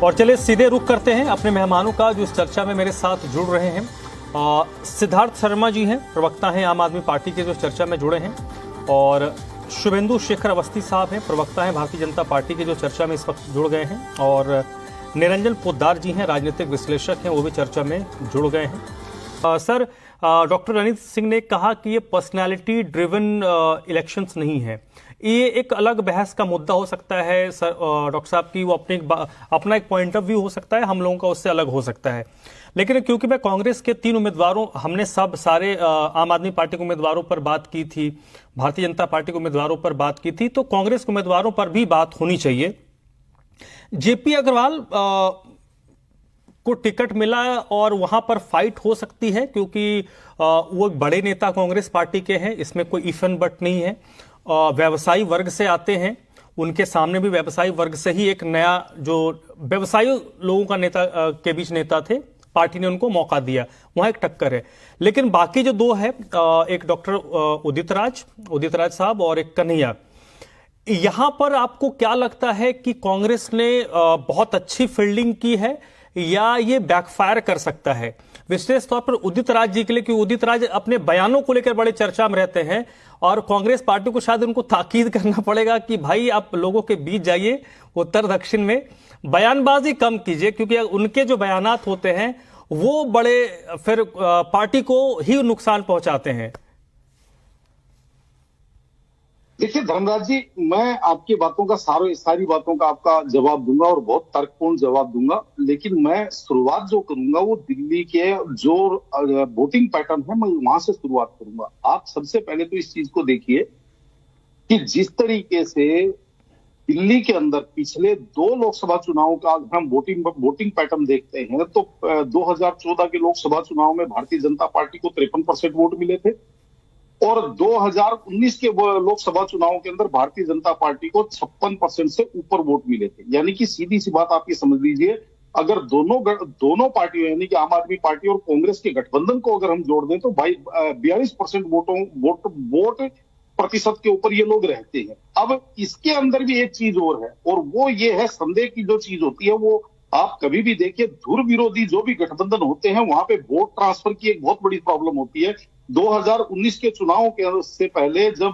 और चलिए सीधे रुख करते हैं अपने मेहमानों का जो इस चर्चा में मेरे साथ जुड़ रहे हैं। सिद्धार्थ शर्मा जी हैं, प्रवक्ता हैं आम आदमी पार्टी के, जो चर्चा में जुड़े हैं, और शुभेंदु शेखर अवस्थी साहब हैं, प्रवक्ता हैं भारतीय जनता पार्टी के, जो चर्चा में इस वक्त जुड़ गए हैं, और निरंजन पोद्दार जी हैं, राजनीतिक विश्लेषक हैं, वो भी चर्चा में जुड़ गए हैं। सर, डॉक्टर रणजीत सिंह ने कहा कि ये पर्सनैलिटी ड्रिवन इलेक्शंस नहीं है। ये एक अलग बहस का मुद्दा हो सकता है सर, डॉक्टर साहब की वो अपना एक पॉइंट ऑफ व्यू हो सकता है, हम लोगों का उससे अलग हो सकता है। लेकिन क्योंकि मैं कांग्रेस के 3 उम्मीदवारों, हमने सारे आम आदमी पार्टी के उम्मीदवारों पर बात की थी, भारतीय जनता पार्टी के उम्मीदवारों पर बात की थी, तो कांग्रेस के उम्मीदवारों पर भी बात होनी चाहिए। जेपी अग्रवाल को टिकट मिला और वहां पर फाइट हो सकती है, क्योंकि वो एक बड़े नेता कांग्रेस पार्टी के हैं, इसमें कोई इफ एंड बट नहीं है। व्यवसायी वर्ग से आते हैं, उनके सामने भी व्यवसायी वर्ग से ही एक नया, जो व्यवसायी लोगों का नेता के बीच नेता थे, पार्टी ने उनको मौका दिया, वहां एक टक्कर है। लेकिन बाकी जो 2 है, एक डॉक्टर उदित राज साहब और एक कन्हैया, यहां पर आपको क्या लगता है कि कांग्रेस ने बहुत अच्छी फील्डिंग की है या ये बैकफायर कर सकता है, विशेष तौर पर उदित राज जी के लिए, क्योंकि उदित राज अपने बयानों को लेकर बड़े चर्चा में रहते हैं और कांग्रेस पार्टी को शायद उनको ताकीद करना पड़ेगा कि भाई आप लोगों के बीच जाइए, उत्तर दक्षिण में बयानबाजी कम कीजिए, क्योंकि उनके जो बयानात होते हैं वो बड़े फिर पार्टी को ही नुकसान पहुंचाते हैं। देखिए धर्मराज जी, मैं आपकी बातों का सारी बातों का आपका जवाब दूंगा और बहुत तर्कपूर्ण जवाब दूंगा, लेकिन मैं शुरुआत जो करूंगा वो दिल्ली के जो वोटिंग पैटर्न है, मैं वहां से शुरुआत करूंगा। आप सबसे पहले तो इस चीज को देखिए कि जिस तरीके से दिल्ली के अंदर पिछले 2 लोकसभा चुनावों का हम वोटिंग पैटर्न देखते हैं, तो 2014 के लोकसभा चुनाव में भारतीय जनता पार्टी को 53% वोट मिले थे और 2019 के लोकसभा चुनाव के अंदर भारतीय जनता पार्टी को 56% से ऊपर वोट मिले थे। यानी कि सीधी सी बात आप ये समझ लीजिए, अगर दोनों पार्टियों यानी कि आम आदमी पार्टी और कांग्रेस के गठबंधन को अगर हम जोड़ दें तो भाई 42% वोट प्रतिशत के ऊपर ये लोग रहते हैं। अब इसके अंदर भी एक चीज और है, और वो ये है संदेह की जो चीज होती है, वो आप कभी भी देखिए धुर विरोधी जो भी गठबंधन होते हैं वहां पे वोट ट्रांसफर की एक बहुत बड़ी प्रॉब्लम होती है। 2019 के चुनाव के से पहले जब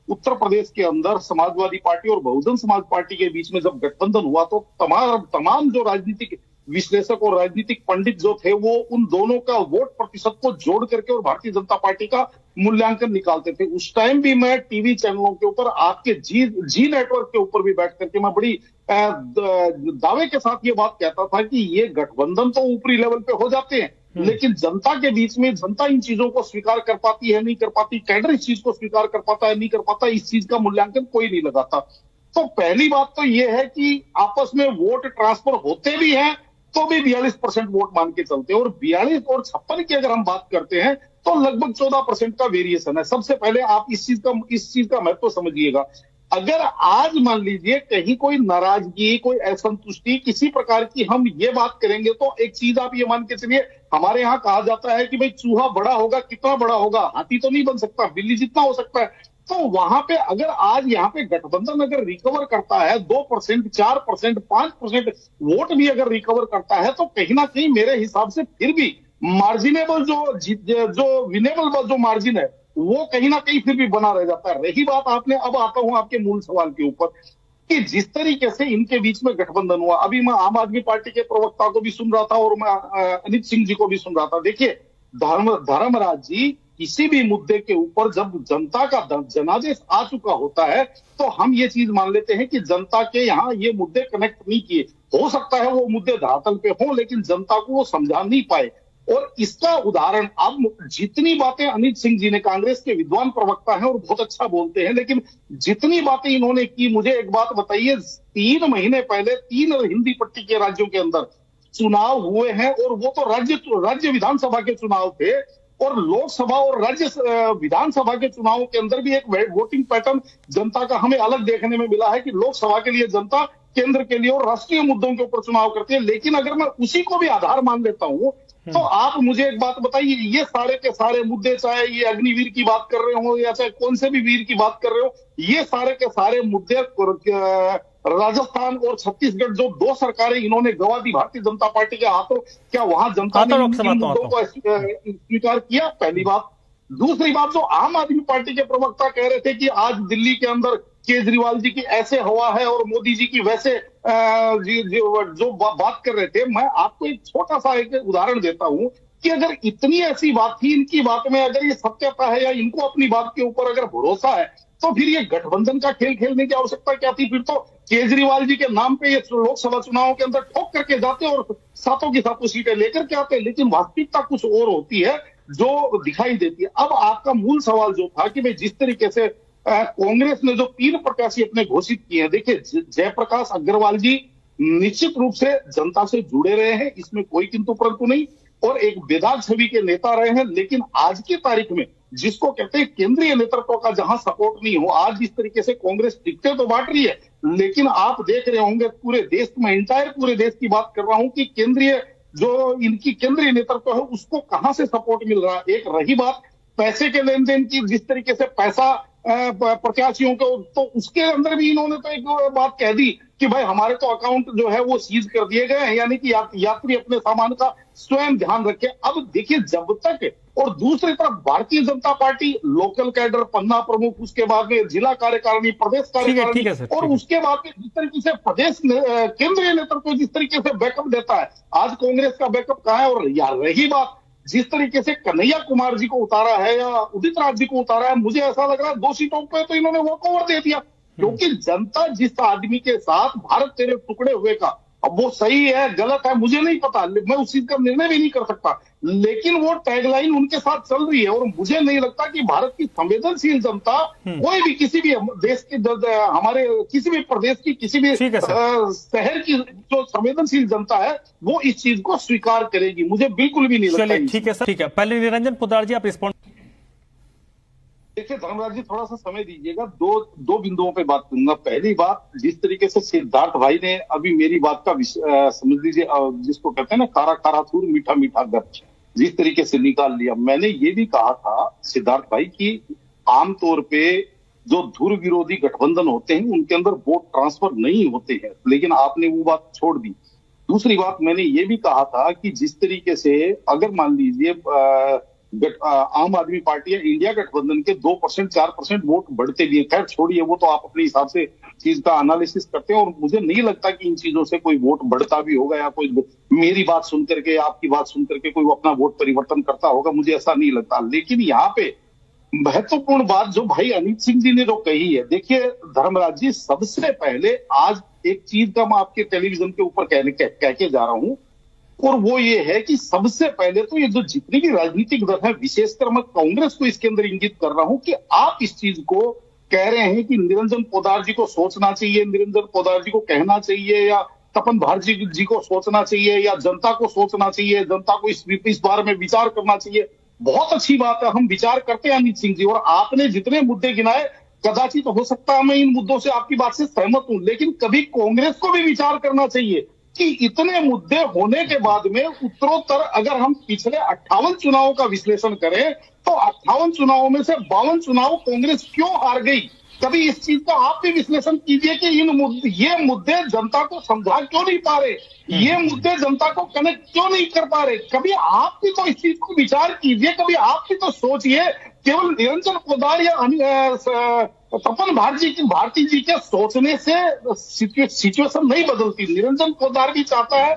उत्तर प्रदेश के अंदर समाजवादी पार्टी और बहुजन समाज पार्टी के बीच में जब गठबंधन हुआ, तो तमाम जो राजनीतिक विश्लेषक और राजनीतिक पंडित जो थे वो उन दोनों का वोट प्रतिशत को जोड़ करके और भारतीय जनता पार्टी का मूल्यांकन निकालते थे। उस टाइम भी मैं टीवी चैनलों के ऊपर, आपके जी नेटवर्क के ऊपर भी बैठ करके मैं बड़ी दावे के साथ ये बात कहता था कि ये गठबंधन तो ऊपरी लेवल पे हो जाते हैं, लेकिन जनता के बीच में जनता इन चीजों को स्वीकार कर पाती है, नहीं कर पाती, कैडर इस चीज को स्वीकार कर पाता है, नहीं कर पाता, इस चीज का मूल्यांकन कोई नहीं लगाता। तो पहली बात तो ये है कि आपस में वोट ट्रांसफर होते भी हैं तो भी 42% वोट मान के चलते हैं, और 42 और 56 की अगर हम बात करते हैं तो लगभग 14% का वेरिएशन है। सबसे पहले आप इस चीज का महत्व समझिएगा। अगर आज मान लीजिए कहीं कोई नाराजगी, कोई असंतुष्टि किसी प्रकार की हम ये बात करेंगे, तो एक चीज आप ये मान के चलिए, हमारे यहाँ कहा जाता है कि भाई चूहा बड़ा होगा, कितना बड़ा होगा, हाथी तो नहीं बन सकता, बिल्ली जितना हो सकता है। तो वहां पे अगर आज यहाँ पे गठबंधन अगर रिकवर करता है 2%, 4%, 5% वोट भी अगर रिकवर करता है, तो कहीं ना कहीं मेरे हिसाब से फिर भी मार्जिनेबल जो विनेबल जो मार्जिन है वो कहीं ना कहीं फिर भी बना रह जाता है। रही बात आपने, अब आता हूं आपके मूल सवाल के ऊपर कि जिस तरीके से इनके बीच में गठबंधन हुआ, अभी मैं आम आदमी पार्टी के प्रवक्ता को भी सुन रहा था और मैं अनित सिंह जी को भी सुन रहा था। देखिए धर्मराज जी, किसी भी मुद्दे के ऊपर जब जनता का जनादेश आ चुका होता है तो हम ये चीज मान लेते हैं कि जनता के यहाँ ये मुद्दे कनेक्ट नहीं किए। हो सकता है वो मुद्दे धरातल पे हों, लेकिन जनता को वो समझा नहीं पाए। और इसका उदाहरण, अब जितनी बातें अनित सिंह जी ने, कांग्रेस के विद्वान प्रवक्ता हैं और बहुत अच्छा बोलते हैं, लेकिन जितनी बातें इन्होंने की, मुझे एक बात बताइए, 3 महीने पहले 3 हिंदी पट्टी के राज्यों के अंदर चुनाव हुए हैं, और वो तो राज्य विधानसभा के चुनाव थे, और लोकसभा और राज्य विधानसभा के चुनावों के अंदर भी एक वोटिंग पैटर्न जनता का हमें अलग देखने में मिला है कि लोकसभा के लिए जनता केंद्र के लिए और राष्ट्रीय मुद्दों के ऊपर चुनाव करती है। लेकिन अगर मैं उसी को भी आधार मान लेता हूं, तो आप मुझे एक बात बताइए, ये सारे के सारे मुद्दे, चाहे ये अग्निवीर की बात कर रहे हो या चाहे कौन से भी वीर की बात कर रहे हो, ये सारे के सारे मुद्दे राजस्थान और छत्तीसगढ़ जो दो सरकारें इन्होंने गवा दी भारतीय जनता पार्टी के हाथों, क्या वहां जनता ने इन मुद्दों को स्वीकार किया? पहली बात। दूसरी बात, जो आम आदमी पार्टी के प्रवक्ता कह रहे थे कि आज दिल्ली के अंदर केजरीवाल जी की ऐसे हवा है और मोदी जी की वैसे जो बात कर रहे थे, मैं आपको एक छोटा सा एक उदाहरण देता हूं कि अगर इतनी ऐसी बात थी, इनकी बात में अगर ये सत्यता है या इनको अपनी बात के ऊपर अगर भरोसा है, तो फिर ये गठबंधन का खेल खेलने की आवश्यकता क्या थी? फिर तो केजरीवाल जी के नाम पे ये लोकसभा चुनाव के अंदर ठोक करके जाते और सातों की सातों सीटें लेकर के आते। लेकिन वास्तविकता कुछ और होती है जो दिखाई देती है। अब आपका मूल सवाल जो था कि भाई जिस तरीके से कांग्रेस ने जो 3 प्रत्याशी अपने घोषित किए हैं, देखिए जयप्रकाश अग्रवाल जी निश्चित रूप से जनता से जुड़े रहे हैं, इसमें कोई किंतु परंतु नहीं, और एक बेदाग छवि के नेता रहे हैं। लेकिन आज की तारीख में जिसको कहते हैं केंद्रीय नेतृत्व का जहां सपोर्ट नहीं हो, आज इस तरीके से कांग्रेस टिकटें तो बांट रही है, लेकिन आप देख रहे होंगे पूरे देश में, इंटायर पूरे देश की बात कर रहा हूं कि केंद्रीय जो इनकी केंद्रीय नेतृत्व है उसको कहां से सपोर्ट मिल रहा है। एक रही बात पैसे के लेन देन की, जिस तरीके से पैसा प्रत्याशियों को, तो उसके अंदर भी इन्होंने तो एक बात कह दी कि भाई हमारे तो अकाउंट जो है वो सीज कर दिए गए हैं, यानी कि यात्री अपने सामान का स्वयं ध्यान रखें। अब देखिए जब तक, और दूसरी तरफ Bharatiya Janata party local cadre, पन्ना प्रमुख, उसके बाद में जिला कार्यकारिणी, प्रदेश कार्यकारिणी, और उसके बाद में जिस तरीके से प्रदेश केंद्रीय नेतृत्व जिस तरीके से बैकअप देता है, आज कांग्रेस का बैकअप कहां है? और यार रही बात जिस तरीके से कन्हैया कुमार जी को उतारा है या उदित राज जी को उतारा है, मुझे ऐसा लग रहा है 2 सीटों पे तो इन्होंने वॉक ओवर दे दिया, क्योंकि जनता जिस आदमी के साथ भारत तेरे टुकड़े हुए का, अब वो सही है गलत है मुझे नहीं पता, मैं उस चीज का निर्णय भी नहीं कर सकता, लेकिन वो टैगलाइन उनके साथ चल रही है। और मुझे नहीं लगता कि भारत की संवेदनशील जनता कोई भी किसी भी देश के, हमारे किसी भी प्रदेश की, किसी भी शहर की जो संवेदनशील जनता है वो इस चीज को स्वीकार करेगी, मुझे बिल्कुल भी नहीं लगता। ठीक है सर, ठीक है। पहले निरंजन पोद्दार जी आप रिस्पॉन्ड। देखिए धर्मराज जी, थोड़ा सा समय दीजिएगा, दो बिंदुओं पे बात करूंगा। पहली बात, जिस तरीके से सिद्धार्थ भाई ने अभी मेरी बात का समझ लीजिए, जिसको कहते हैं ना खारा खारा थूर मीठा मीठा गर्च, जिस तरीके से निकाल लिया। मैंने ये भी कहा था सिद्धार्थ भाई की आमतौर पे जो धुर विरोधी गठबंधन होते हैं उनके अंदर वोट ट्रांसफर नहीं होते हैं, लेकिन आपने वो बात छोड़ दी। दूसरी बात, मैंने ये भी कहा था कि जिस तरीके से अगर मान लीजिए आम आदमी पार्टी या इंडिया गठबंधन के 2% 4% वोट बढ़ते भी हैं, खैर छोड़िए, वो तो आप अपने हिसाब से चीज का एनालिसिस करते हैं, और मुझे नहीं लगता कि इन चीजों से कोई वोट बढ़ता भी होगा या कोई मेरी बात सुनकर के, आपकी बात सुनकर के कोई अपना वोट परिवर्तन करता होगा, मुझे ऐसा नहीं लगता। लेकिन यहाँ पे महत्वपूर्ण बात जो भाई अमित सिंह जी ने जो कही है, देखिए धर्मराज जी, सबसे पहले आज एक चीज का मैं आपके टेलीविजन के ऊपर कह के जा रहा हूं, और वो ये है कि सबसे पहले तो ये जो जितनी भी राजनीतिक दल है, विशेषकर मैं कांग्रेस को इसके अंदर इंगित कर रहा हूं कि आप इस चीज को कह रहे हैं कि निरंजन पोद्दार जी को सोचना चाहिए, निरंजन पोद्दार जी को कहना चाहिए, या तपन भारती जी को सोचना चाहिए, या जनता को सोचना चाहिए, जनता को इस बारे में विचार करना चाहिए। बहुत अच्छी बात है, हम विचार करते हैं अमित सिंह जी, और आपने जितने मुद्दे गिनाए, कदाचित तो हो सकता है मैं इन मुद्दों से आपकी बात से सहमत हूं, लेकिन कभी कांग्रेस को भी विचार करना चाहिए कि इतने मुद्दे होने के बाद में उत्तरोत्तर अगर हम पिछले 58 चुनावों का विश्लेषण करें तो 58 चुनावों में से 52 चुनाव कांग्रेस क्यों हार गई? कभी इस चीज का आप भी विश्लेषण कीजिए कि ये मुद्दे जनता को समझा क्यों नहीं पा रहे, ये मुद्दे जनता को कनेक्ट क्यों नहीं कर पा रहे? कभी आप भी तो इस चीज को विचार कीजिए, कभी आप भी तो सोचिए। केवल निरंजन पोद्दार या तपन भारती जी के सोचने से सिचुएशन नहीं बदलती। निरंजन पोद्दार भी चाहता है,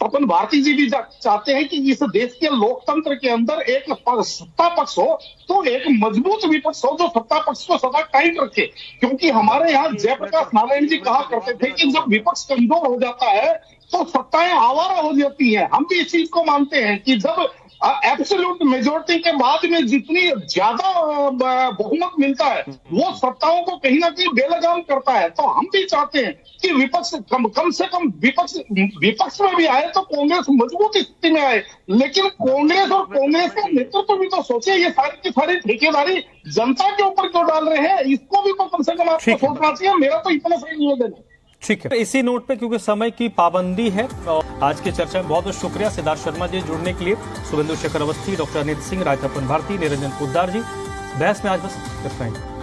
तपन भारती जी भी चाहते हैं कि इस देश के लोकतंत्र के अंदर एक सत्ता पक्ष हो तो एक मजबूत विपक्ष हो जो सत्ता पक्ष को सदा टाइट रखे, क्योंकि हमारे यहाँ जयप्रकाश नारायण जी कहा करते थे कि जब विपक्ष कमजोर हो जाता है तो सत्ताएं आवारा हो जाती हैं। हम भी इस चीज को मानते हैं कि जब एब्सोल्यूट मेजोरिटी के बाद में जितनी ज्यादा बहुमत मिलता है वो सत्ताओं को कहीं ना कहीं बेलगाम करता है। तो हम भी चाहते हैं कि विपक्ष कम से कम विपक्ष में भी आए तो कांग्रेस मजबूत स्थिति में आए, लेकिन कांग्रेस और कांग्रेस का नेतृत्व भी तो सोचे, ये सारी की सारी ठेकेदारी जनता के ऊपर क्यों डाल रहे हैं, इसको भी तो कम से कम आपको सोचना चाहिए। मेरा तो इतना सही निवेदन है। ठीक है, इसी नोट पे क्योंकि समय की पाबंदी है, आज की चर्चा में बहुत बहुत शुक्रिया सिद्धार्थ शर्मा जी जुड़ने के लिए, शुभेंदु शेखर अवस्थी, डॉक्टर अनित सिंह, राय तपन भारती, निरंजन पोद्दार जी। बहस में आज बस इतना ही।